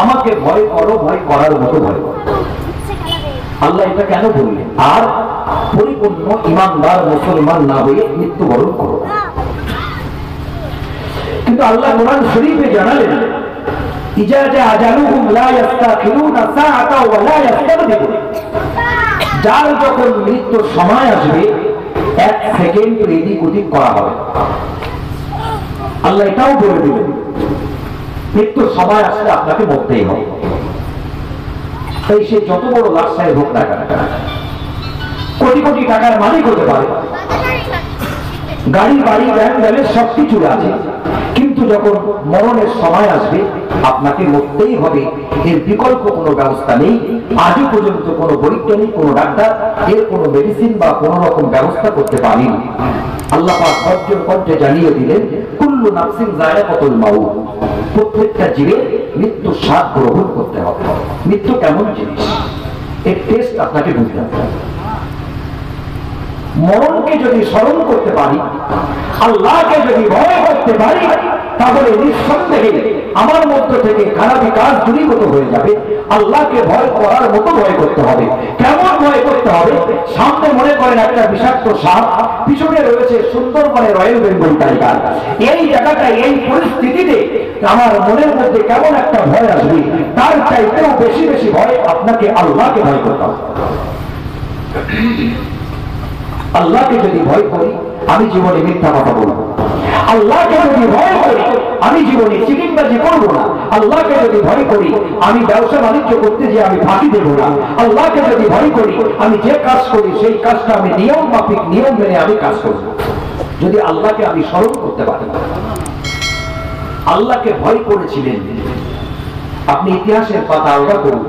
আমাকে ভয় করো, ভয় করার মতো ভয় করো। আল্লাহ এটা কেন বললেন? আর পরিপূর্ণ ঈমানদার মুসলমান না হয়ে মৃত্যুবরণ করো। কিন্তু আল্লাহ কোরআন শরীফে জানালেন, ইজা জা আজালুহুম লা ইস্তাখিরুনা সাআতা ওয়া লা ইস্তাকদিরুন। যার যখন মৃত্যুর সময় আসবে, 1 সেকেন্ড এদিক ওদিক করা হবে। আল্লাহ এটাও বলে দিলেন, মৃত্যুর সময় আসলে আপনাকে মরতেই হবে। তাই সে যত বড় লাশাই হোক না কেন, কোটি কোটি টাকার মালিক হতে পারে, গাড়ি বাড়ি ব্যাংক ব্যালেন্স সবকিছু আছে, কিন্তু যখন মরণের সময় আসবে আপনাকে মরতেই হবে। এর বিকল্প কোনো ব্যবস্থা নেই। আজও পর্যন্ত কোনো বৈজ্ঞানিক, কোনো ডাক্তার এর কোনো মেডিসিন বা কোনো রকম ব্যবস্থা করতে পারেনি। আল্লাহ পাক অর্জন করতে জানিয়ে দিলেন, কুল্লু নাফসিন যায়কাতুল মাউত। প্রত্যেকটা জীবের মৃত্যুর স্বাদ গ্রহণ করতে হবে। মৃত্যু কেমন জিনিস, এর টেস্ট আপনাকে বুঝতে হবে। মরণকে যদি স্মরণ করতে পারি, আল্লাহকে যদি ভয় করতে পারি, তাহলে নিঃসন্দেহে আমার মধ্য থেকে খারাপি কাজ দূরীভূত হয়ে যাবে। আল্লাহকে ভয় করার মতো ভয় করতে হবে। কেমন ভয় করতে হবে? সামনে মনে করেন একটা বিষাক্ত সাপ, পিছনে রয়েছে সুন্দরবনের রয়্যাল বেঙ্গল টাইগার। এই জায়গাটায়, এই পরিস্থিতিতে আমার মনের মধ্যে কেমন একটা ভয় আসবে, তার চাইতেও বেশি বেশি ভয় আপনাকে আল্লাহকে ভয় করতে হবে। আল্লাহকে যদি ভয় করি, আমি জীবনে মিথ্যা কথা বলবো। আল্লাহকে যদি ভয় করি, আমি জীবনে চিটিংবাজি করবো না। আল্লাহকে যদি ভয় করি, আমি ব্যবসা বাণিজ্য করতে যে আমি ফাঁকি দেবো না। আল্লাহকে যদি ভয় করি, আমি যে কাজ করি সেই কাজটা আমি নিয়ম মাফিক, নিয়ম মেনে আমি কাজ করব। যদি আল্লাহকে আমি স্মরণ করতে পারি। আল্লাহকে ভয় করেছিলেন, আপনি ইতিহাসের পাতা আলাদা করুন,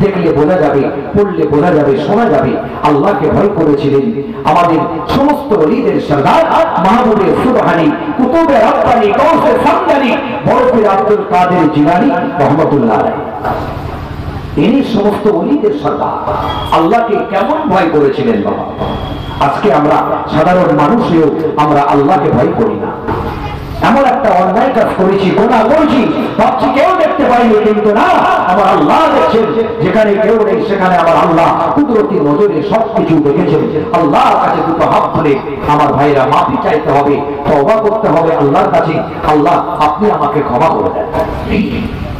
দেখলে বোঝা যাবে, পড়লে বোঝা যাবে, শোনা যাবে। আল্লাহকে ভয় করেছিলেন আমাদের সমস্ত ওলিদের সরদার, মাহবুবে সুবহানী, কুতুবে রাব্বানী, গাউসে সামদানী, বরফির আব্দুল কাদের জিলানী রহমাতুল্লাহ আলাইহি। ইনি সমস্ত ওলিদের সরদার। আল্লাহকে কেমন ভয় করেছিলেন বাবা? আজকে আমরা সাধারণ মানুষেও আমরা আল্লাহকে ভয় করি না। এমন একটা অন্যায় কাজ করেছি, গুনাহ করেছি, ভাবছি কেউ দেখতে পাইনি, কিন্তু না, আমার আল্লাহ দেখছেন। যেখানে কেউ নেই সেখানে আমার আল্লাহ কুদরতি নজরে সবকিছু দেখেছেন। আল্লাহর কাছে দুটো হাত ধরে আমার ভাইরা মাফি চাইতে হবে, তওবা করতে হবে আল্লাহর কাছে। আল্লাহ আপনি আমাকে ক্ষমা করে দেন।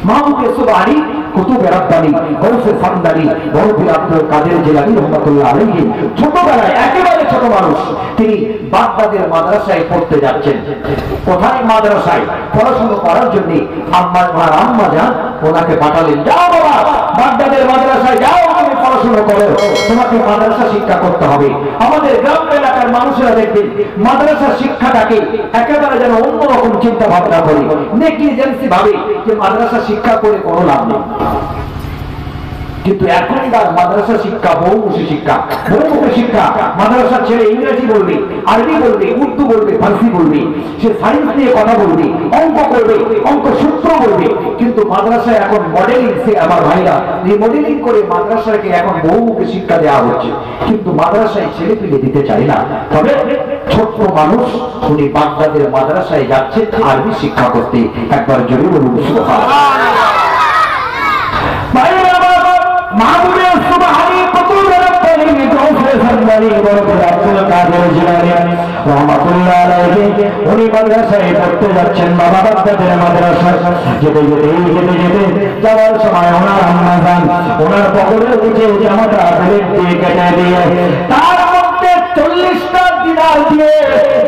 মাহবুবে সুবহানী কুতুবে রাব্বানী গৌসে সামদানি মওলানা আব্দুল কাদের জিলানী রাহমাতুল্লাহ আলাইহি ছোটবেলায় একেবারে ছোট মানুষ, তিনি বাগদাদের মাদ্রাসায় পড়তে যাচ্ছেন। কোথায়? মাদ্রাসায় পড়াশোনা করার জন্য আম্মা জান ওনাকে পাঠালেন, যাও বাবা বাগদাদের মাদ্রাসায় যাও, তুমি পড়াশোনা করো, তোমাকে মাদ্রাসা শিক্ষা করতে হবে। আমাদের গ্রাম এলাকার মানুষেরা দেখবেন মাদ্রাসা শিক্ষাটাকে একেবারে যেন অন্যরকম চিন্তা ভাবনা করে, নেগলিজেন্সি ভাবে যে মাদ্রাসা শিক্ষা করে কোনো লাভ নেই। কিন্তু এখনকার মাদ্রাসা শিক্ষা বহুমুখী শিক্ষা, বহুমুখী শিক্ষা। মাদ্রাসা ছেলে ইংরেজি বলবে, আরবি বলবে, উর্দু বলবে, ফার্সি বলবে, সে সায়েন্স নিয়ে কথা বলবে, অঙ্ক করবে, অঙ্ক সূত্র বলবে। কিন্তু মাদ্রাসায় এখন মডেলিং, সে আমার ভাইরা রিমডেলিং করে মাদ্রাসাকে এখন বহুমুখী শিক্ষা দেওয়া হচ্ছে, কিন্তু মাদ্রাসায় ছেলে পেলে দিতে চায় না। তবে ছোট্ট মানুষ উনি বাগদাদের মাদ্রাসায় যাচ্ছে আরবি শিক্ষা করতে। একবার জোরে বলুন সুবহানাল্লাহ। মাহবুবে সুবহানী কুতুবে রাব্বানী গৌসে সামদানি মওলানা আব্দুল কাদের জিলানী রাহমাতুল্লাহ আলাইহি উনি মাদ্রাসায় পড়তে যাচ্ছেন। বাবা বাগদাদের মাদ্রাসায় যেতে যাওয়ার সময় ওনার আম্মা জান ওনার পকেটের নিচে জামাটা বেল্ট দিয়ে কেটে দিয়ে তার মধ্যে 40টা দিনার দিয়ে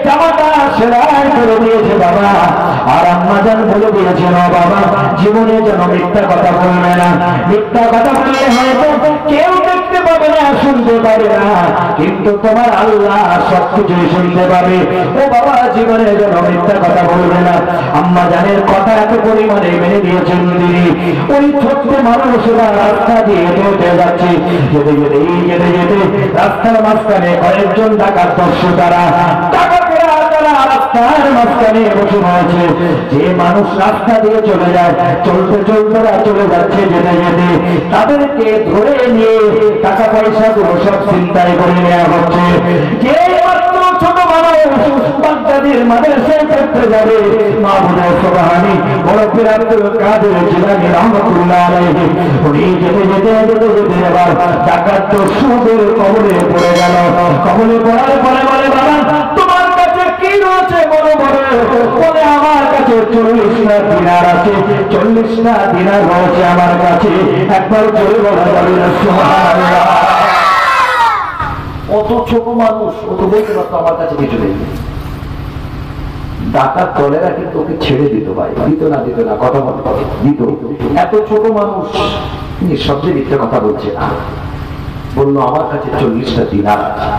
জামাটা সেলাই করে দিয়েছে বাবা। আর আম্মা জান বলে দিয়েছেন, ও বাবা জীবনে যেন মিথ্যা কথা বলবে না, মিথ্যা কথা বললে হয়তো কেউ দেখতে পাবে না, শুনতে পাবে না, কিন্তু তোমার আল্লাহ সবকিছুই শুনতে পাবে। ও বাবা জীবনে যেন মিথ্যা কথা বলবে না। আম্মা জানের কথা এত পরিমাণে মেনে দিয়েছেন তিনি। ওই ছোট্ট মানুষরা রাস্তা দিয়ে চলতে যাচ্ছে, যেতে রাস্তার মাঝখানে কয়েকজন ডাকাত দস্যু তারা রাস্তার মাঝখানে বসে রয়েছে। যে মানুষ রাস্তা দিয়ে চলে যায়, চলতে চলে যাচ্ছে, যেতে তাদেরকে ধরে নিয়ে টাকা পয়সা গুলো সব চিন্তায় করে নেওয়া হচ্ছে। যে মাত্র ছোট মানুষ বাগদাদের মাদ্রাসায় পড়তে যাবে, মাহবুবে সুবহানী মওলানা আব্দুল কাদের জিলানী রাহমাতুল্লাহ আলাইহি উনি যেতে এবার ডাকাত দস্যুদের কবলে পড়ে গেল। কবলে পড়ার পরে বলে, বাবা তোমার কাছে কি রয়েছে? বলে আমার কাছে 40টা দিনার আছে, 40টা দিনার রয়েছে আমার কাছে। একবার জোরে বলা যাবে না সুবহানাল্লাহ। অত ছোট মানুষ, ও তো বলতে পারতো আমার কাছে কিছু নেই। ডাকাত দলেরা কিন্তু ওকে ছেড়ে দিত, ভাই দিত না কথা দিত। এত ছোট মানুষ নিঃশব্দে মিথ্যে কথা বলছে না, বললো আমার কাছে 40টা দিনার আছে।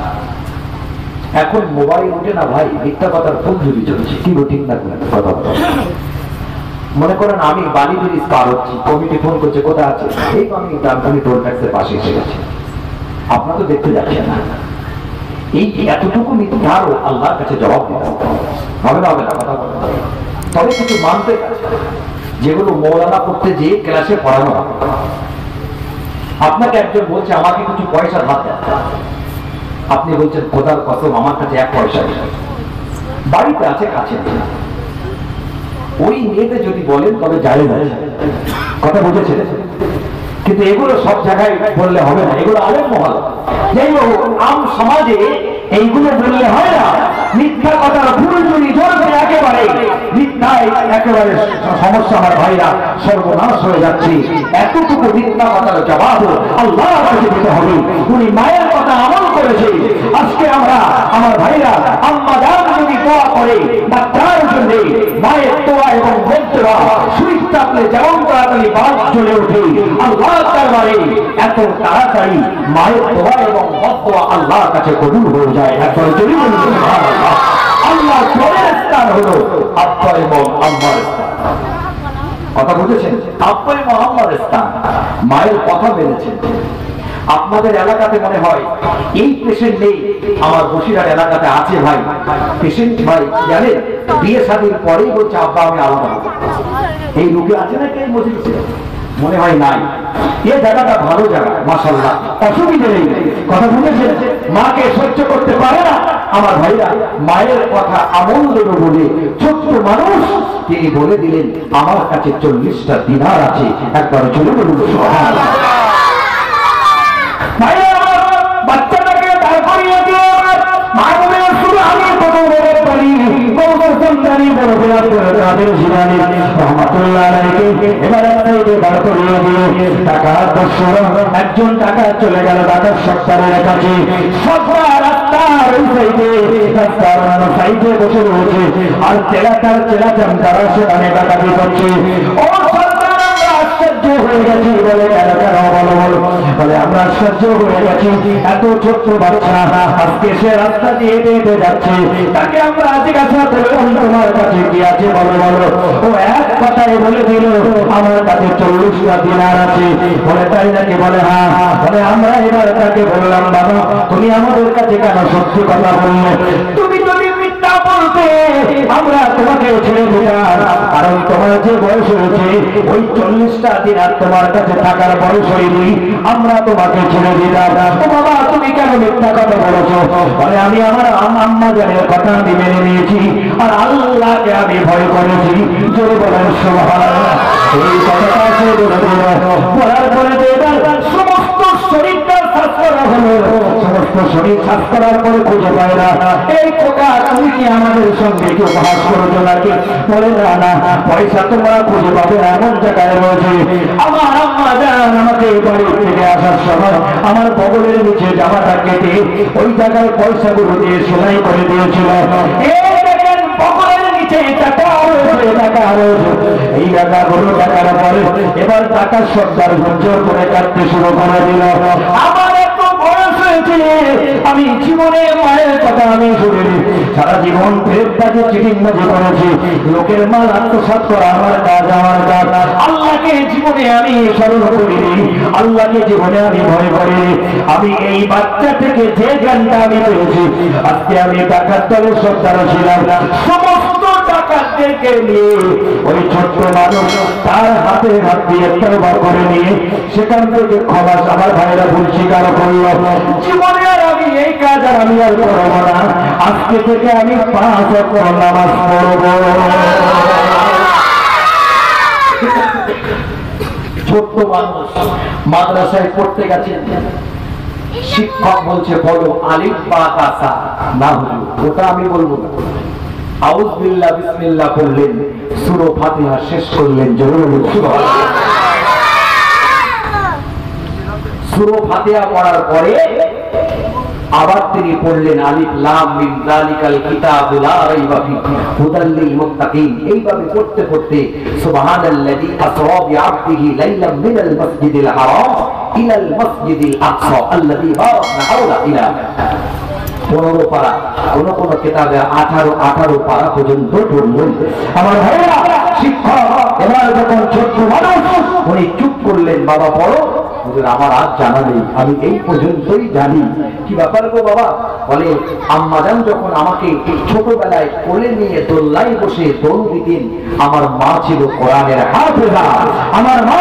এখন মোবাইল উঠে না ভাই, মিথ্যা কথার ফুল ঝুলি চলছে, কি ঠিক না কথা। মনে করেন আমি বালি ব্রিজ পার হচ্ছি, কমিটি ফোন করছে কোথায় আছে, এই আমি রাজধানী টোল ট্যাক্সের পাশে এসে গেছি, আপনার তো দেখতে যাচ্ছেন না। এই এতটুকু মিথ্যারও আল্লাহর কাছে জবাব দিতে হবে না কথা বলতে। তবে কিছু মানতে যেগুলো মৌলানা পড়তে যে ক্লাসে পড়ানো হবে। আপনাকে একজন বলছে আমাকে কিছু পয়সা ধার দেন, আপনি বলছেন খোদার কসম আমার কাছে 1 পয়সা নেই, বাড়িতে আছে কাছে নেই। ওই মেয়েতে যদি বলেন তবে জায়েজ আছে, কথা বুঝেছেন? কিন্তু এগুলো সব জায়গায় বললে হবে না, এগুলো আলেম মহল। যাই হোক, আম সমাজে এইগুলো বললে হয় না। মিথ্যা কথার ভুল চুরি ধরবে একেবারে মিথ্যায় একেবারে সমস্যা। আমার ভাইরা সর্বনাশ হয়ে যাচ্ছে। এতটুকু মিথ্যা কথার জবাব আল্লাহর কাছে দিতে হবে। উনি মায়ের কথা আমল করেছে। আজকে আমরা আমার ভাইরা আম্মা জান যদি দোয়া করে বাচ্চার জন্য, মায়ের দোয়া এবং বদদোয়া সুইচ চাপলে যেমন তাড়াতাড়ি বাদ চলে ওঠে, আল্লাহ দরবারে এত তাড়াতাড়ি মায়ের দোয়া এবং বদদোয়া আল্লাহর কাছে কবুল হয়ে যায়। একবার যদি বলি সুবহানাল্লাহ। আল্লাহর ঘরের স্থান হলো আব্বা এবং আম্মার স্থান, কথা বুঝেছেন? আব্বা এবং আম্মার স্থান। মায়ের কথা মেনেছেন। আপনাদের এলাকাতে মনে হয় এই পেশেন্ট নেই, আমার বসিরহাট এলাকাতে আছে ভাই পেশেন্ট। ভাই জানেন বিয়ে শাদীর পরেই বলছে আব্বা আমি আলাদা। এই লোকে আছে নাকি এই মজলিসে? মনে হয় নাই। এই জায়গাটা ভালো জায়গা, মাশাআল্লাহ, অসুবিধা নেই। কথা বুঝেছেন? মাকে সহ্য করতে পারে না আমার ভাইরা, মায়ের কথা আমল দেব বলে ছোট্ট মানুষ তিনি বলে দিলেন আমার কাছে 40টা দিনার আছে। একবার চলে বলুন সুবহানাল্লাহ। বাচ্চাটাকে দাঁড় করিয়ে দিয়ে মা বলে শুধু আমি কত বড় পারি সন্তানি বড় তাদের জীবনে রহমতুল্লাহ আলাইহি এবার দাঁড় করিয়ে দিয়ে টাকা 10 একজন টাকা চলে গেল দাদার সত্তারের কাছে। সত্তা রাস্তার ওই সাইডে, রাস্তার সাইডে বসে রয়েছে আর চেলাচাম তারা সেখানে ডাকাতি করছে। ও আশ্চর্য হয়ে গেছি বলে বলে আমরা আশ্চর্য হয়ে গেছি, এত ছোট্ট বাচ্চা আজকে সে রাস্তা দিয়ে হেঁটে যাচ্ছে, তাকে আমরা জিজ্ঞাসা করলাম তোমার কাছে কি আছে বলো বলো। ও এক কথায় বলে দিল আমার কাছে 40টা দিনার আছে। বলে তাই নাকি? বলে হ্যাঁ। বলে আমরা এবার তাকে বললাম বাবা তুমি আমাদের কাছে কেন সত্যি কথা বললে? তুমি যদি মিথ্যা বলতে আমরা তোমাকে ছেড়ে দিতাম, কারণ তোমার যে বয়স হয়েছে ওই 40টা দিনার তোমার কাছে থাকার বয়স হয়নি, আমরা তোমাকে ছেড়ে দিতাম। তো বাবা তুমি কেন মিথ্যা কথা বলেছো? বলে আমি আমার আম্মা জানের কথা আমি মেনে নিয়েছি আর আল্লাহকে আমি ভয় করেছি। জোরে বলেন সুবহানাল্লাহ। এই কথাটা সে বলে দিল। বলার পরে এবার সমস্ত শরীরটা সাজ করা হলো। সমস্ত শরীর সাজ করার পরে খুঁজে পায় না। এই খোকা তুমি কি আমাদের সঙ্গে কেউ বাস করেছো নাকি? বলে না না, পয়সা তোমরা খুঁজে পাবে এমন জায়গায় রয়েছে। আমার আম্মা জান আমাকে বাড়ি থেকে আসার সময় আমার বগলের নিচে জামাটা কেটে ওই জায়গায় পয়সাগুলো দিয়ে সেলাই করে দিয়েছিল। এই দেখেন বগলের নিচে টাকা রয়েছে, টাকা রয়েছে। এই টাকাগুলো টাকার পরে এবার টাকার সর্দার ঝঞ্ঝর করে কাটতে শুরু করে দিল। আমার একটু বয়স হয়েছে, আমি জীবনে মায়ের কথা আমি শুনিনি। সারা জীবন ফেরবাজি চিটিংবাজি করেছি, লোকের মাল আত্মসাৎ করা আমার কাজ, আমার কাজ। আল্লাহকে জীবনে আমি স্মরণ করিনি, আল্লাহকে জীবনে আমি ভয় করিনি। আমি এই বাচ্চা থেকে যে জ্ঞানটা আমি পেয়েছি, আজকে আমি টাকার তলে সর্দার ছিলাম। সমস্ত টাকাদেরকে নিয়ে ওই ছোট্ট মানুষ তার হাতে হাত দিয়ে তওবা করে নিয়ে সেখান থেকে ক্ষমা আমার ভাইরা ভুল স্বীকার করল। জীবনে আর আমি এই কাজ আর আমি আর করবো না। আজকে থেকে আমি 5 ওয়াক্ত নামাজ পড়ব। ছোট্ট মানুষ মাদ্রাসায় পড়তে গেছে, শিক্ষক বলছে বলো আলিফ বা তাসা। না হুজুর ওটা আমি বলবো না। আউযু বিল্লাহ বিসমিল্লাহ পড়লেন, সূরা ফাতিহা শেষ করলেন। জোরে বলুন সুবহানাল্লাহ। সূরা ফাতিহা পড়ার পরে আবার তিনি পড়লেন আলিফ লাম মিম যালিকাল কিতাবু লা রাইবা ফীহি হুদাল লিল মুত্তাকিন। এইভাবে পড়তে পড়তে সুবহানাল্লাযী আসরা বিআবদিহি লাইলাম মিনাল মাসজিদিল হারাম ইলাল মাসজিদিল আকসা আল্লাযী বারাকনা হাওলা ইলা 15 পারা, কোন কোন কিতাবে 18 পারা পর্যন্ত পড়লেন। আমার ভাইরা শিক্ষক এবার যখন ছোট্ট মানুষ উনি চুপ করলেন, বাবা পড়ো। হুজুর আমার আজ জানা নেই, আমি এই পর্যন্তই জানি। কি ব্যাপার গো বাবা? বলে আম্মাজান যখন আমাকে ছোটবেলায় কোলে নিয়ে দোল্লায় বসে দোল দিতেন, আমার মা ছিল কোরআনের হাফেজা, আমার মা